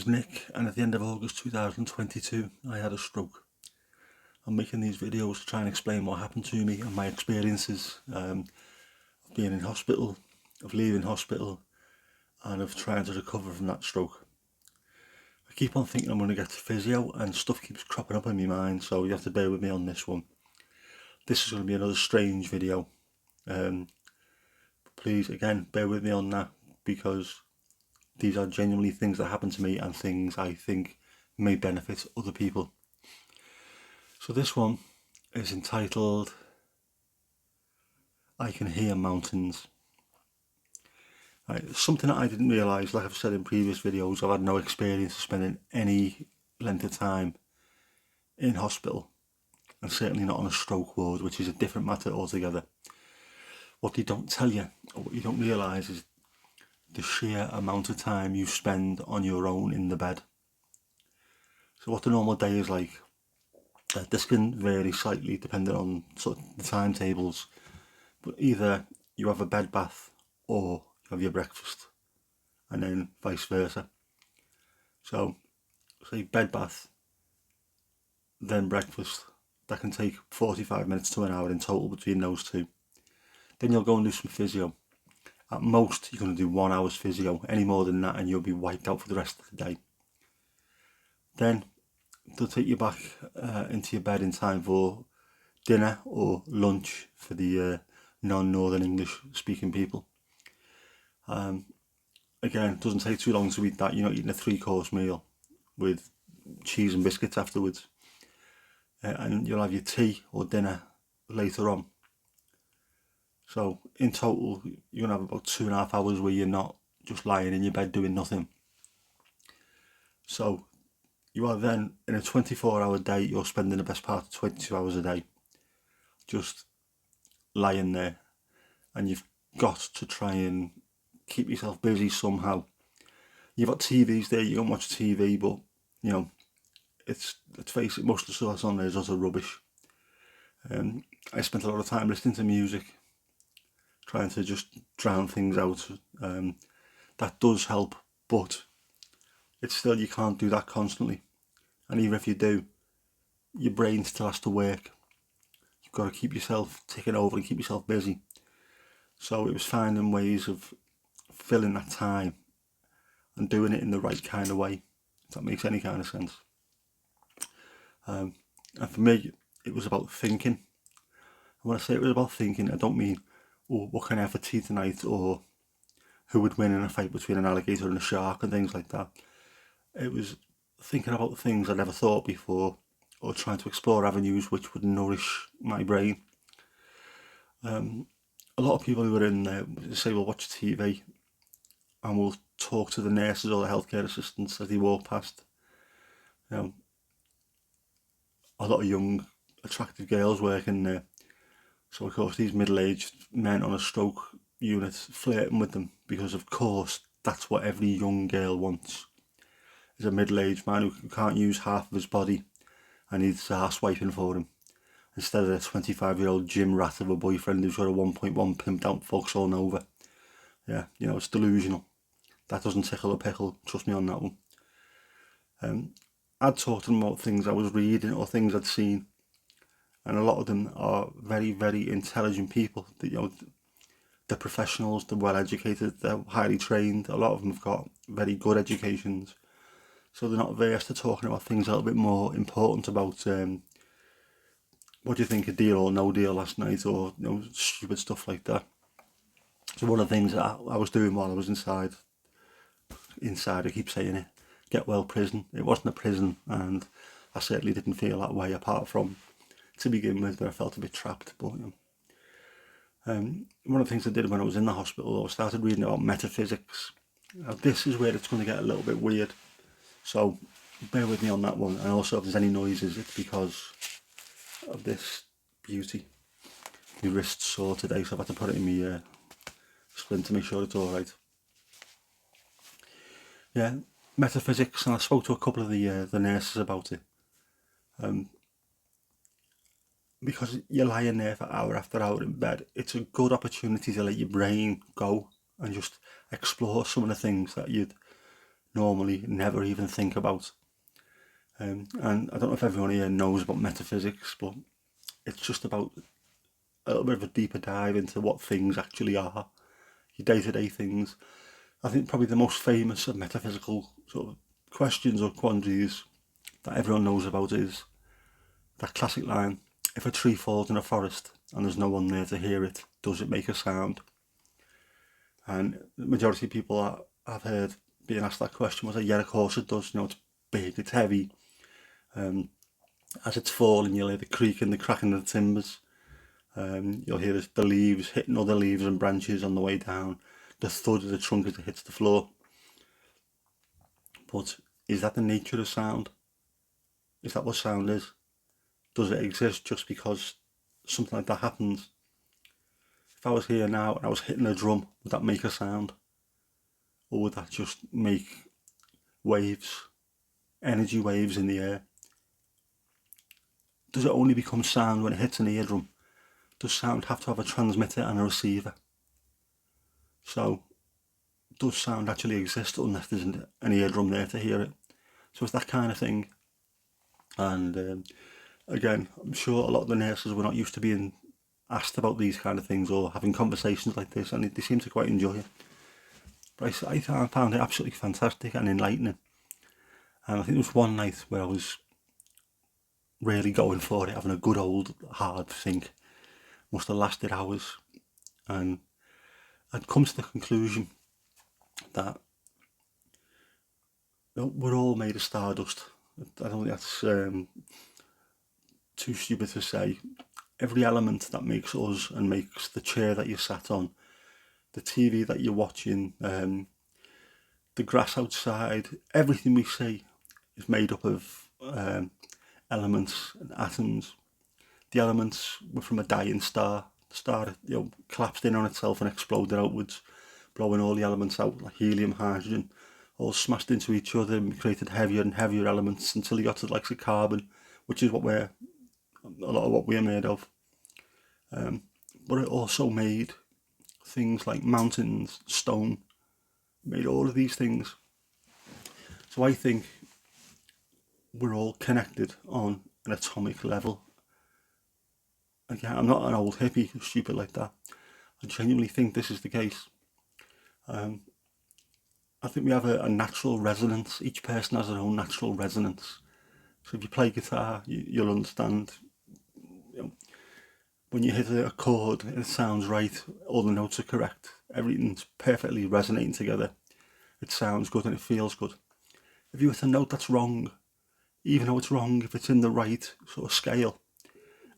name's Nick, and at the end of August 2022 I had a stroke. I'm making these videos to try and explain what happened to me and my experiences of being in hospital, of leaving hospital, and of trying to recover from that stroke. I keep on thinking I'm going to get to physio and stuff keeps cropping up in my mind, so you have to bear with me on this one. This is going to be another strange video. Please, again, bear with me on that, because these are genuinely things that happen to me and things I think may benefit other people. So this one is entitled, I Can Hear Mountains. Right, something that I didn't realise, like I've said in previous videos, I've had no experience of spending any length of time in hospital, and certainly not on a stroke ward, which is a different matter altogether. What they don't tell you, or what you don't realise, is the sheer amount of time you spend on your own in the bed. So what the normal day is like, this can vary slightly depending on sort of the timetables, but either you have a bed bath or you have your breakfast, and then vice versa. So say bed bath, then breakfast, that can take 45 minutes to an hour in total between those two. Then you'll go and do some physio. At most you're going to do 1 hour's physio. Any more than that and you'll be wiped out for the rest of the day. Then they'll take you back into your bed in time for dinner or lunch for the non-Northern English speaking people. Again, it doesn't take too long to eat that. You're not eating a 3-course meal with cheese and biscuits afterwards. And you'll have your tea or dinner later on. So in total, you're going to have about 2.5 hours where you're not just lying in your bed doing nothing. So you are then, in a 24-hour day, you're spending the best part of 22 hours a day just lying there, and you've got to try and keep yourself busy somehow. You've got TVs there, you can watch TV, but you know, let's face it, most of the stuff that's on there is utter rubbish. I spent a lot of time listening to music, trying to just drown things out. That does help, but it's still, you can't do that constantly, and even if you do, your brain still has to work. You've got to keep yourself ticking over and keep yourself busy. So it was finding ways of filling that time and doing it in the right kind of way, if that makes any kind of sense. And for me, it was about thinking. And when I say it was about thinking, I don't mean, oh, what can I have for tea tonight, or who would win in a fight between an alligator and a shark and things like that. It was thinking about things I'd never thought before, or trying to explore avenues which would nourish my brain. A lot of people who are in there say, well, watch TV, and we'll talk to the nurses or the healthcare assistants as they walk past. You know, a lot of young, attractive girls working there. So of course these middle-aged men on a stroke unit flirting with them, because of course that's what every young girl wants, is a middle-aged man who can't use half of his body and needs ass wiping for him, instead of a 25-year-old gym rat of a boyfriend who's got a 1.1 pimped out Vauxhall Nova. Yeah, you know, it's delusional. That doesn't tickle a pickle, trust me on that one. I'd talked to them about things I was reading or things I'd seen, and a lot of them are very, very intelligent people. You know, they're professionals, they're well educated, they're highly trained. A lot of them have got very good educations, so they're not averse to talking about things a little bit more important about what do you think, a deal or no deal last night, or you know, stupid stuff like that. So one of the things that I was doing while I was inside, I keep saying it, get well prison. It wasn't a prison, and I certainly didn't feel that way, apart from to begin with, where I felt a bit trapped. But you know, one of the things I did when I was in the hospital, I started reading about metaphysics. Now this is where it's going to get a little bit weird, so bear with me on that one. And also, if there's any noises, it's because of this beauty. My wrist's sore today, so I've had to put it in my splint to make sure it's alright. Yeah, metaphysics, and I spoke to a couple of the nurses about it. Because you're lying there for hour after hour in bed, it's a good opportunity to let your brain go and just explore some of the things that you'd normally never even think about. And I don't know if everyone here knows about metaphysics, but it's just about a little bit of a deeper dive into what things actually are, your day-to-day things. I think probably the most famous of metaphysical sort of questions or quandaries that everyone knows about is that classic line, if a tree falls in a forest and there's no one there to hear it, does it make a sound? And the majority of people that I've heard being asked that question was like, yeah, of course it does. It's big, it's heavy. As it's falling, you'll hear the creak and the cracking of the timbers. You'll hear the leaves hitting other leaves and branches on the way down, the thud of the trunk as it hits the floor. But is that the nature of sound? Is that what sound is? Does it exist just because something like that happens? If I was here now and I was hitting a drum, would that make a sound? Or would that just make waves, energy waves in the air? Does it only become sound when it hits an eardrum? Does sound have to have a transmitter and a receiver? So, does sound actually exist unless there's an eardrum there to hear it? So it's that kind of thing. And again, I'm sure a lot of the nurses were not used to being asked about these kind of things or having conversations like this, and they seem to quite enjoy it. But I found it absolutely fantastic and enlightening. And I think there was one night where I was really going for it, having a good old hard think. Must have lasted hours. And I'd come to the conclusion that we're all made of stardust. I don't think that's too stupid to say. Every element that makes us and makes the chair that you sat on, the TV that you're watching, the grass outside, everything we see is made up of elements and atoms. The elements were from a dying star. The star, collapsed in on itself and exploded outwards, blowing all the elements out, like helium, hydrogen, all smashed into each other and created heavier and heavier elements until you got to the likes of carbon, which is a lot of what we're made of. But it also made things like mountains, stone, made all of these things. So I think we're all connected on an atomic level. Again, I'm not an old hippie or stupid like that. I genuinely think this is the case. I think we have a natural resonance. Each person has their own natural resonance. So if you play guitar, you'll understand. When you hit a chord, it sounds right. All the notes are correct. Everything's perfectly resonating together. It sounds good and it feels good. If you hit a note that's wrong, even though it's wrong, if it's in the right sort of scale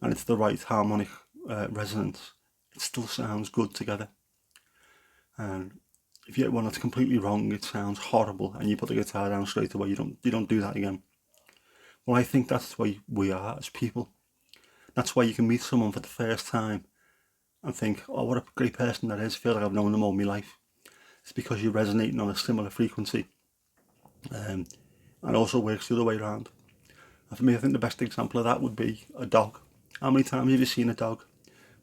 and it's the right harmonic resonance, it still sounds good together. And if you hit one that's completely wrong, it sounds horrible, and you put the guitar down straight away. You don't do that again. Well, I think that's the way we are as people. That's why you can meet someone for the first time and think, oh, what a great person that is. I feel like I've known them all my life. It's because you're resonating on a similar frequency. And also works the other way around. And for me, I think the best example of that would be a dog. How many times have you seen a dog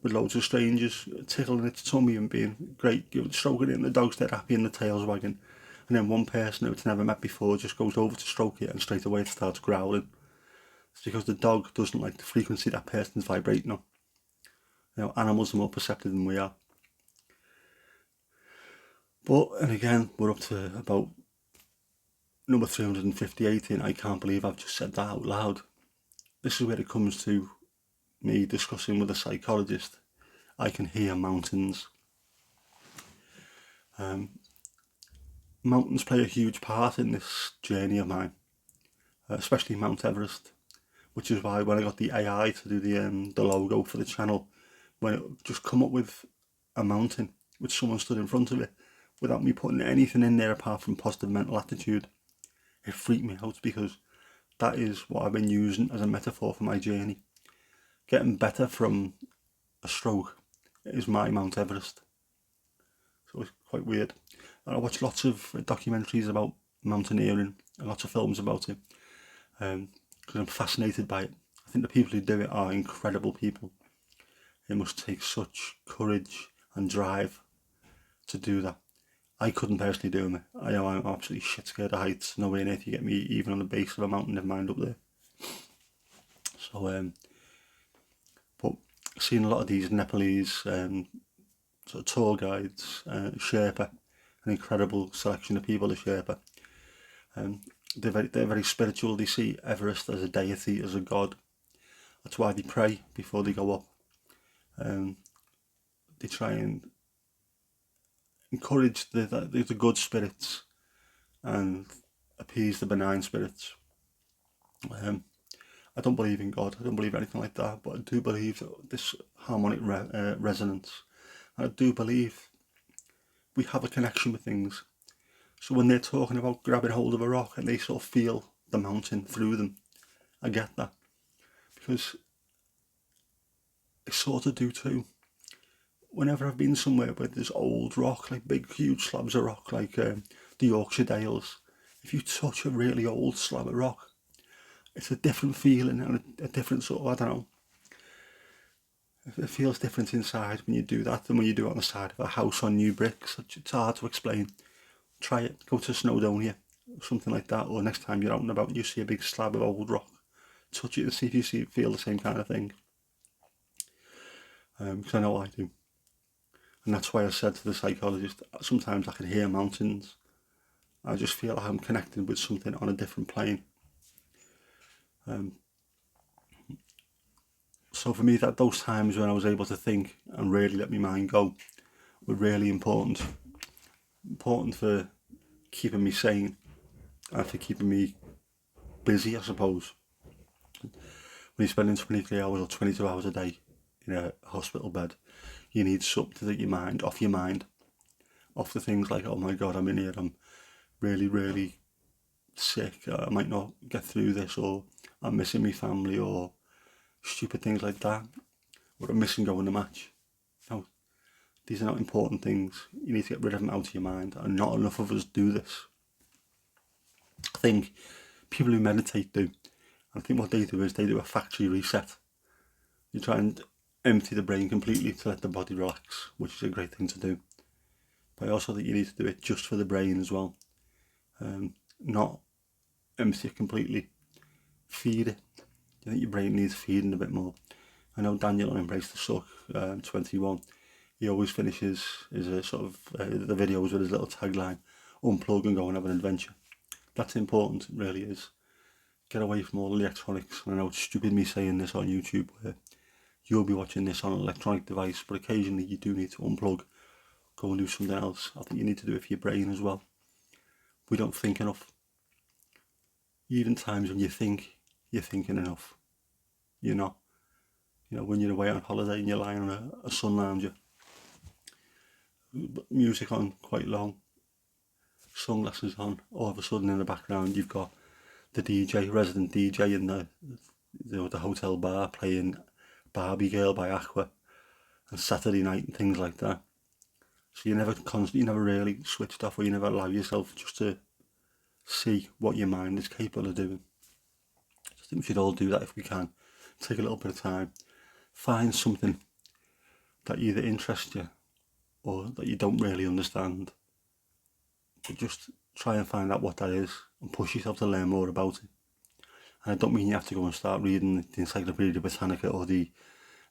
with loads of strangers tickling its tummy and being great, stroking it, and the dog's dead happy and the tail's wagging, and then one person who it's never met before just goes over to stroke it and straight away it starts growling? It's because the dog doesn't like the frequency that person's vibrating on. Animals are more perceptive than we are. But, and again, we're up to about number 358, and I can't believe I've just said that out loud. This is where it comes to me discussing with a psychologist. I can hear mountains. Mountains play a huge part in this journey of mine, especially Mount Everest, which is why when I got the AI to do the logo for the channel, when it just come up with a mountain with someone stood in front of it without me putting anything in there apart from positive mental attitude, it freaked me out, because that is what I've been using as a metaphor for my journey. Getting better from a stroke is my Mount Everest. So it's quite weird. And I watch lots of documentaries about mountaineering and lots of films about it, because I'm fascinated by it. I think the people who do it are incredible people. It must take such courage and drive to do that. I couldn't personally do them. I know I'm absolutely shit scared of heights. No way on earth you get me even on the base of a mountain, never mind up there. So, but seeing a lot of these Nepalese sort of tour guides, Sherpa, an incredible selection of people, the Sherpa. They're very spiritual. They see Everest as a deity, as a god. That's why they pray before they go up. They try and encourage the good spirits and appease the benign spirits. I don't believe in God. I don't believe anything like that, but I do believe this harmonic resonance. And I do believe we have a connection with things. So when they're talking about grabbing hold of a rock and they sort of feel the mountain through them, I get that. Because I sort of do too. Whenever I've been somewhere where there's old rock, like big, huge slabs of rock, like the Yorkshire Dales, if you touch a really old slab of rock, it's a different feeling and a different sort of, I don't know, it feels different inside when you do that than when you do it on the side of a house on new bricks. It's hard to explain. Try it. Go to Snowdonia, something like that, or next time you're out and about and you see a big slab of old rock, touch it and see if you feel the same kind of thing. Because I know I do. And that's why I said to the psychologist, sometimes I can hear mountains. I just feel like I'm connecting with something on a different plane. So for me, that those times when I was able to think and really let my mind go were really important. Important for keeping me sane and for keeping me busy, I suppose. When you're spending 23 hours or 22 hours a day in a hospital bed, you need something to take your mind, off the things like, oh my God, I'm in here, I'm really, really sick, I might not get through this, or I'm missing my family, or stupid things like that, or I'm missing going to match. No, these are not important things. You need to get rid of them out of your mind, and not enough of us do this. I think people who meditate do. I think what they do is they do a factory reset. You try and empty the brain completely to let the body relax, which is a great thing to do. But I also think you need to do it just for the brain as well. Not empty it completely. Feed it. I think your brain needs feeding a bit more. I know Daniel on Embrace the Suck, 21, he always finishes his sort of the videos with his little tagline, unplug and go and have an adventure. That's important, it really is. Get away from all the electronics. And I know it's stupid me saying this on YouTube, where you'll be watching this on an electronic device, but occasionally you do need to unplug, go and do something else. I think you need to do it for your brain as well. We don't think enough. Even times when you think you're thinking enough, you're not. You know, when you're away on holiday and you're lying on a sun lounger, music on quite low, sunglasses on, all of a sudden in the background you've got the DJ, resident DJ in the hotel bar playing Barbie Girl by Aqua and Saturday Night and things like that. So you never really switched off, or you never allow yourself just to see what your mind is capable of doing. I think we should all do that if we can. Take a little bit of time, find something that either interests you or that you don't really understand, but just try and find out what that is and push yourself to learn more about it. And I don't mean you have to go and start reading the Encyclopedia Britannica or the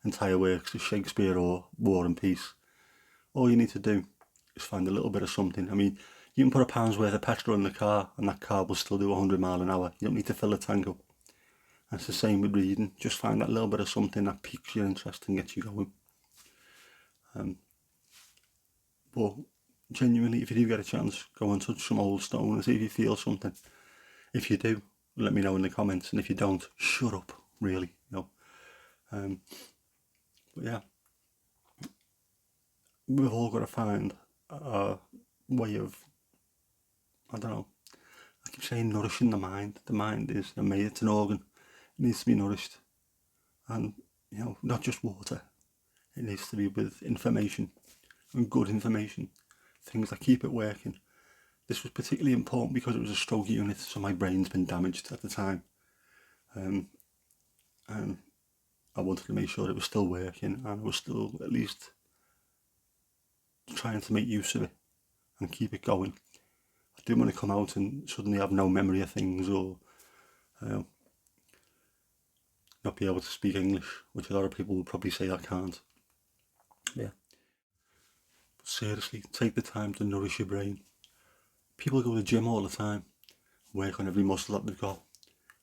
entire works of Shakespeare or War and Peace. All you need to do is find a little bit of something. I mean, you can put £1 worth of petrol in the car and that car will still do 100 miles an hour. You don't need to fill the tank up. And it's the same with reading. Just find that little bit of something that piques your interest and gets you going. But genuinely, if you do get a chance, go and touch some old stone and see if you feel something. If you do, let me know in the comments, and if you don't, shut up, really, but yeah, we've all got to find a way of, I don't know, I keep saying nourishing the mind. The mind is amazing, it's an organ, it needs to be nourished, and not just water, it needs to be with information, and good information, things that keep it working. This was particularly important because it was a stroke unit, so my brain's been damaged at the time. And I wanted to make sure it was still working and I was still at least trying to make use of it. and keep it going. I didn't want to come out and suddenly have no memory of things, or not be able to speak English, which a lot of people will probably say I can't. Yeah. But seriously, take the time to nourish your brain. People go to the gym all the time, work on every muscle that they've got,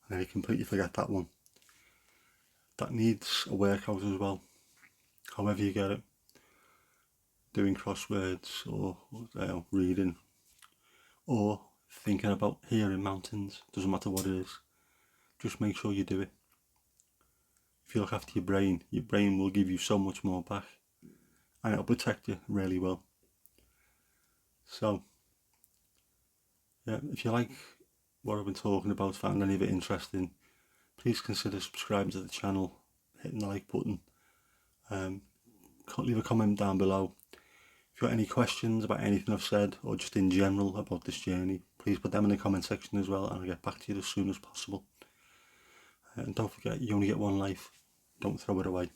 and then they completely forget that one. That needs a workout as well, however you get it. Doing crosswords, or reading, or thinking about hearing mountains. Doesn't matter what it is, just make sure you do it. If you look after your brain will give you so much more back, and it'll protect you really well. So yeah, if you like what I've been talking about, found any of it interesting, please consider subscribing to the channel, hitting the like button. Leave a comment down below. If you've got any questions about anything I've said, or just in general about this journey, please put them in the comment section as well, and I'll get back to you as soon as possible. And don't forget, you only get one life. Don't throw it away.